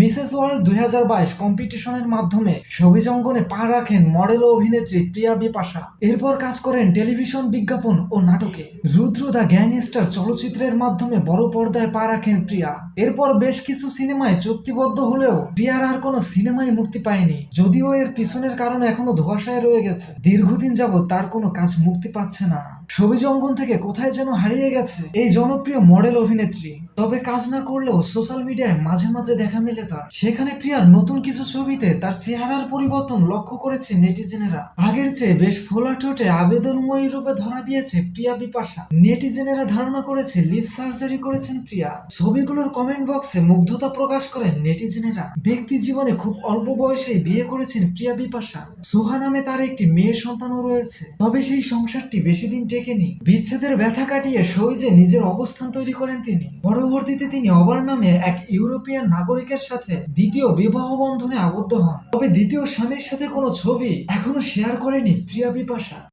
Mrs world 2022 কম্পিটিশনের মাধ্যমে ছবিজ অঙ্গনে পা রাখেন মডেল ও অভিনেত্রী প্রিয়া বিপাশা। এরপর কাজ করেন টেলিভিশন বিজ্ঞাপন ও নাটকে। রুদ্র দ্য গ্যাংস্টার চলচ্চিত্রের মাধ্যমে বড় পর্দায় পা রাখেন প্রিয়া। এরপর বেশ কিছু সিনেমায় চুক্তিবদ্ধ হলেও প্রিয়ার আর কোনো সিনেমায় মুক্তি পায়নি, যদিও এর পিছনের কারণ এখনো ধোঁয়াশায় রয়ে গেছে। দীর্ঘদিন যাবৎ তার কোনো কাজ মুক্তি পাচ্ছে না। ছবিজ অঙ্গন থেকে কোথায় যেন হারিয়ে গেছে এই জনপ্রিয় মডেল অভিনেত্রী। তবে কাজ না করলেও সোশ্যাল মিডিয়ায় মাঝে মাঝে দেখা মেলে তার। সেখানে প্রিয়ার নতুন কিছু ছবিতে তার চেহারার পরিবর্তন লক্ষ্য করেছে নেটিজেনেরা। আগের চেয়ে বেশ ফোলা ঠোঁটে আবেদনময়ী রূপে ধরা দিয়েছে প্রিয়া বিপাশা। নেটিজেনেরা ধারণা করেছে লিপ সার্জারি করেছেন প্রিয়া। ছবিগুলোর কমেন্ট বক্সে মুগ্ধতা প্রকাশ করেন নেটিজেনেরা। ব্যক্তি জীবনে খুব অল্প বয়সেই বিয়ে করেছেন প্রিয়া বিপাশা। সোহা নামে তার একটি মেয়ে সন্তানও রয়েছে। তবে সেই সংসারটি বেশি দিন টেকেনি। বিচ্ছেদের ব্যথা কাটিয়ে সহজে নিজের অবস্থান তৈরি করেন তিনি। পরবর্তীতে তিনি অবার নামে এক ইউরোপিয়ান নাগরিকের সাথে দ্বিতীয় বিবাহ বন্ধনে আবদ্ধ হন। তবে দ্বিতীয় স্বামীর সাথে কোনো ছবি এখনো শেয়ার করেনি প্রিয়া বিপাশা।